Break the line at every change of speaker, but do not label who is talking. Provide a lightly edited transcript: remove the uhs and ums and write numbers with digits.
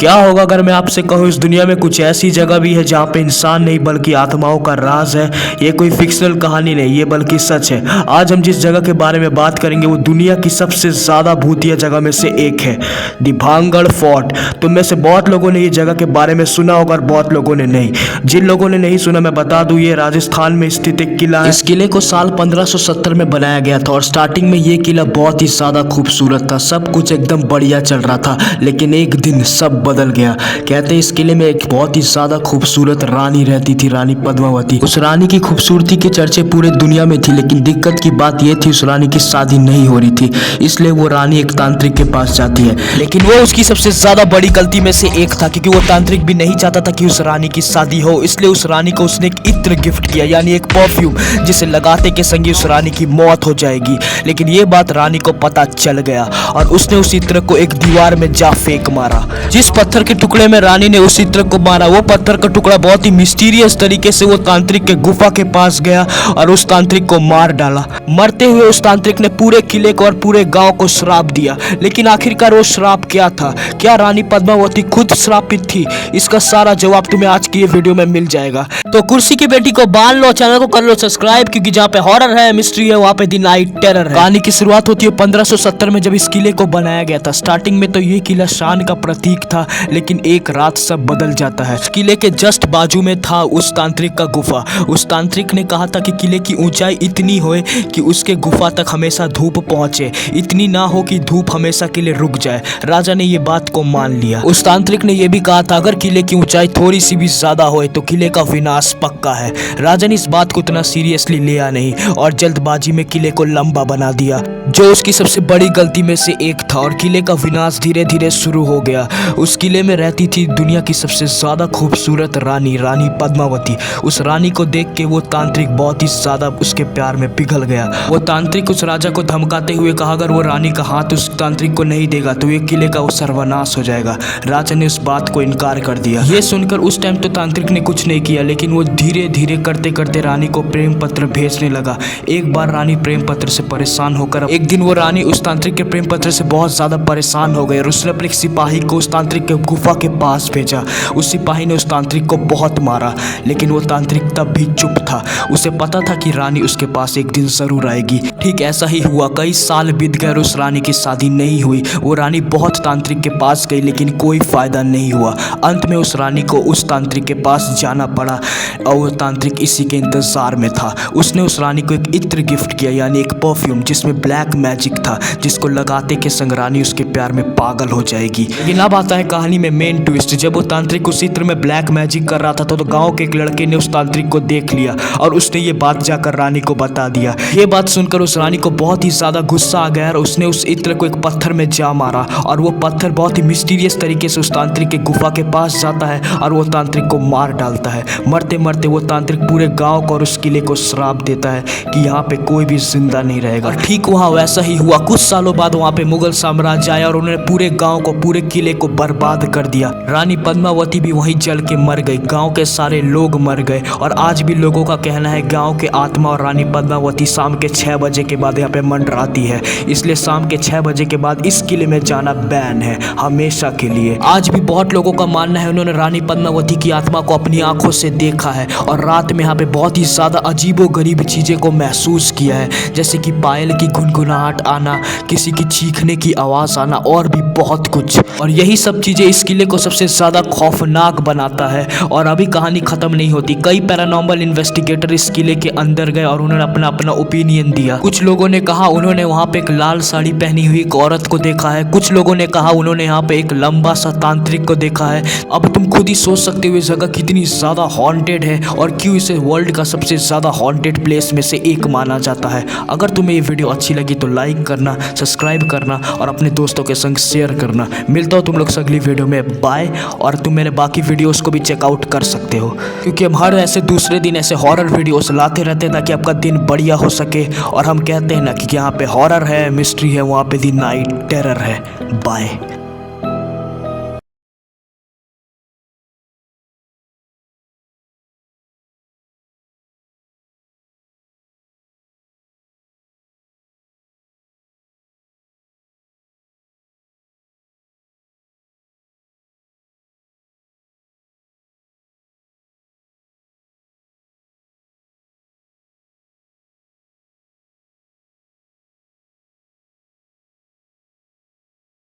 क्या होगा अगर मैं आपसे कहूँ इस दुनिया में कुछ ऐसी जगह भी है जहाँ पे इंसान नहीं बल्कि आत्माओं का राज है। ये कोई फिक्शनल कहानी नहीं, ये बल्कि सच है। आज हम जिस जगह के बारे में बात करेंगे वो दुनिया की सबसे ज़्यादा भूतिया जगह में से एक है, दिभांगगढ़ फोर्ट। तुम में से बहुत लोगों ने ये जगह के बारे में सुना होगा और बहुत लोगों ने नहीं। जिन लोगों ने नहीं सुना मैं बता दूं, ये राजस्थान में स्थित एक किला है। इस किले को साल 1570 में बनाया गया था और स्टार्टिंग में ये किला बहुत ही ज़्यादा खूबसूरत था, सब कुछ एकदम बढ़िया चल रहा था। लेकिन एक दिन सब बदल गया। कहते हैं इस किले में एक बहुत ही ज्यादा खूबसूरत रानी रहती थी, रानी पद्मावती। उस रानी की खूबसूरती के चर्चे पूरे दुनिया में थी, लेकिन दिक्कत की बात यह थी उस रानी की शादी नहीं हो रही थी। इसलिए वो रानी एक तांत्रिक के पास जाती है, लेकिन वो उसकी सबसे ज्यादा बड़ी गलती में से एक था, क्योंकि वो तांत्रिक भी नहीं चाहता था कि उस रानी की शादी हो। इसलिए उस रानी को उसने एक इत्र गिफ्ट किया, यानी एक परफ्यूम, जिसे लगाते के संग उस रानी की मौत हो जाएगी। लेकिन ये बात रानी को पता चल गया और उसने उस इत्र को एक दीवार में जा फेंक मारा। जिस पत्थर के टुकड़े में रानी ने उस इत्र को मारा, वो पत्थर का टुकड़ा बहुत ही मिस्टीरियस तरीके से वो तांत्रिक के गुफा के पास गया और उस तांत्रिक को मार डाला। मरते हुए उस तांत्रिक ने पूरे किले को और पूरे गांव को श्राप दिया। लेकिन आखिरकार वो श्राप क्या था? क्या रानी पद्मावती खुद श्रापित थी? इसका सारा जवाब तुम्हें आज की ये वीडियो में मिल जाएगा। तो कुर्सी की बेटी को बांध लो, चैनल को कर लो सब्सक्राइब, क्योंकि जहाँ पे हॉरर है, मिस्ट्री है, वहाँ पे द नाइट टेरर है। कहानी की शुरुआत होती है 1570 में, जब इस किले को बनाया गया था। स्टार्टिंग में तो ये किला शान का प्रतीक था, लेकिन एक रात सब बदल जाता है। किले के जस्ट बाजू में था उस तांत्रिक का गुफा। उस तांत्रिक ने कहा था कि किले की ऊंचाई इतनी हो कि उसके गुफा तक हमेशा धूप पहुंचे, इतनी ना हो कि धूप हमेशा के लिए रुक जाए। राजा ने ये बात को मान लिया। उस तांत्रिक ने यह भी कहा था अगर किले की ऊंचाई थोड़ी सी भी ज्यादा हो तो किले का विनाश पक्का है। राजा ने इस बात को इतना सीरियसली लिया नहीं और जल्दबाजी में किले को लंबा बना दिया, जो उसकी सबसे बड़ी गलती में से एक था। और किले का विनाश धीरे धीरे शुरू हो गया। उस किले में रहती थी दुनिया की सबसे ज्यादा खूबसूरत रानी, रानी पद्मावती। उस रानी को देख के वो तांत्रिक बहुत ही ज्यादा उसके प्यार में पिघल गया। वो तांत्रिक उस राजा को धमकाते हुए कहा अगर वो रानी का हाथ उस तांत्रिक को नहीं देगा तो ये किले का वो सर्वनाश हो जाएगा। राजा ने उस बात को इनकार कर दिया। ये सुनकर उस टाइम तो तांत्रिक ने कुछ नहीं किया, लेकिन वो धीरे धीरे करते करते रानी को प्रेम पत्र भेजने लगा। एक बार रानी प्रेम पत्र से परेशान होकर एक दिन वो रानी उस तांत्रिक के प्रेम पत्र से बहुत ज्यादा परेशान हो गई और उसने अपने सिपाही को उस तांत्रिक के गुफा के पास भेजा। उस सिपाही ने उस तांत्रिक को बहुत मारा, लेकिन वो तांत्रिक तब भी चुप था। उसे पता था कि रानी उसके पास एक दिन जरूर आएगी। ठीक ऐसा ही हुआ। कई साल बीत गए और उस रानी की शादी नहीं हुई। वो रानी बहुत तांत्रिक के पास गई, लेकिन कोई फायदा नहीं हुआ। अंत में उस रानी को उस तांत्रिक के पास जाना पड़ा और वो तांत्रिक इसी के इंतजार में था। उसने उस रानी को एक इत्र गिफ्ट किया, यानी एक परफ्यूम जिसमें ब्लैक मैजिक था, जिसको लगाते के संग रानी उसके प्यार में पागल हो जाएगी। लेकिन अब आता है कहानी में मेन ट्विस्ट। जब वो तांत्रिक उस इत्र में ब्लैक मैजिक कर रहा था तो गांव के एक लड़के ने उस तांत्रिक को देख लिया और उसने ये बात जाकर रानी को बता दिया। ये बात सुनकर उस रानी को बहुत ही ज्यादा गुस्सा आ गया और उसने उस इत्र को एक पत्थर में जा मारा और वो पत्थर बहुत ही मिस्टीरियस तरीके से उस तांत्रिक के गुफा के पास जाता है और वो तांत्रिक को मार डालता है। मरते मरते वो तांत्रिक पूरे गाँव को और उस किले को श्राप देता है कि यहाँ पे कोई भी जिंदा नहीं रहेगा। ठीक वहाँ वैसा ही हुआ। कुछ सालों बाद वहाँ पे मुगल साम्राज्य आया और उन्होंने पूरे गाँव को, पूरे किले को बर्बाद कर दिया। रानी पद्मावती भी वहीं जल के मर गई। गांव के सारे लोग मर गए और आज भी लोगों का कहना है गांव के आत्मा और रानी पद्मावती शाम के 6 बजे के बाद यहाँ पे मंडराती है। इसलिए शाम के 6 बजे के बाद इस किले में जाना बैन है हमेशा के लिए। आज भी बहुत लोगों का मानना है उन्होंने रानी पद्मावती की आत्मा को अपनी आंखों से देखा है और रात में यहाँ पे बहुत ही ज्यादा अजीबो गरीब चीजें को महसूस किया है, जैसे कि पायल की गुनगुनाहट आना, किसी की चीखने की आवाज आना और भी बहुत कुछ। और यही सब चीजें इस किले को सबसे ज्यादा खौफनाक बनाता है। और अभी कहानी खत्म नहीं होती। कई पैरानॉर्मल इन्वेस्टिगेटर इस किले के अंदर गए और उन्होंने अपना अपना ओपिनियन दिया। कुछ लोगों ने कहा उन्होंने वहाँ पे एक लाल साड़ी पहनी हुई एक औरत को देखा है। कुछ लोगों ने कहा उन्होंने यहाँ पे एक लंबा सा तांत्रिक को देखा है। अब तुम खुद ही सोच सकते हो इस जगह कितनी ज्यादा हॉन्टेड है और क्यों इसे वर्ल्ड का सबसे ज्यादा हॉन्टेड प्लेस में से एक माना जाता है। अगर तुम्हें ये वीडियो अच्छी लगी तो लाइक करना, सब्सक्राइब करना और अपने दोस्तों के संग शेयर करना। मिलता हूँ तुम लोग से अगली वीडियो में। बाय। और तुम मेरे बाकी वीडियोस को भी चेकआउट कर सकते हो, क्योंकि हम हर ऐसे दूसरे दिन ऐसे हॉरर वीडियोस लाते रहते हैं ताकि आपका दिन बढ़िया हो सके। और हम कहते हैं ना कि यहाँ पे हॉरर है, मिस्ट्री है, वहाँ पे द नाइट टेरर है। बाय।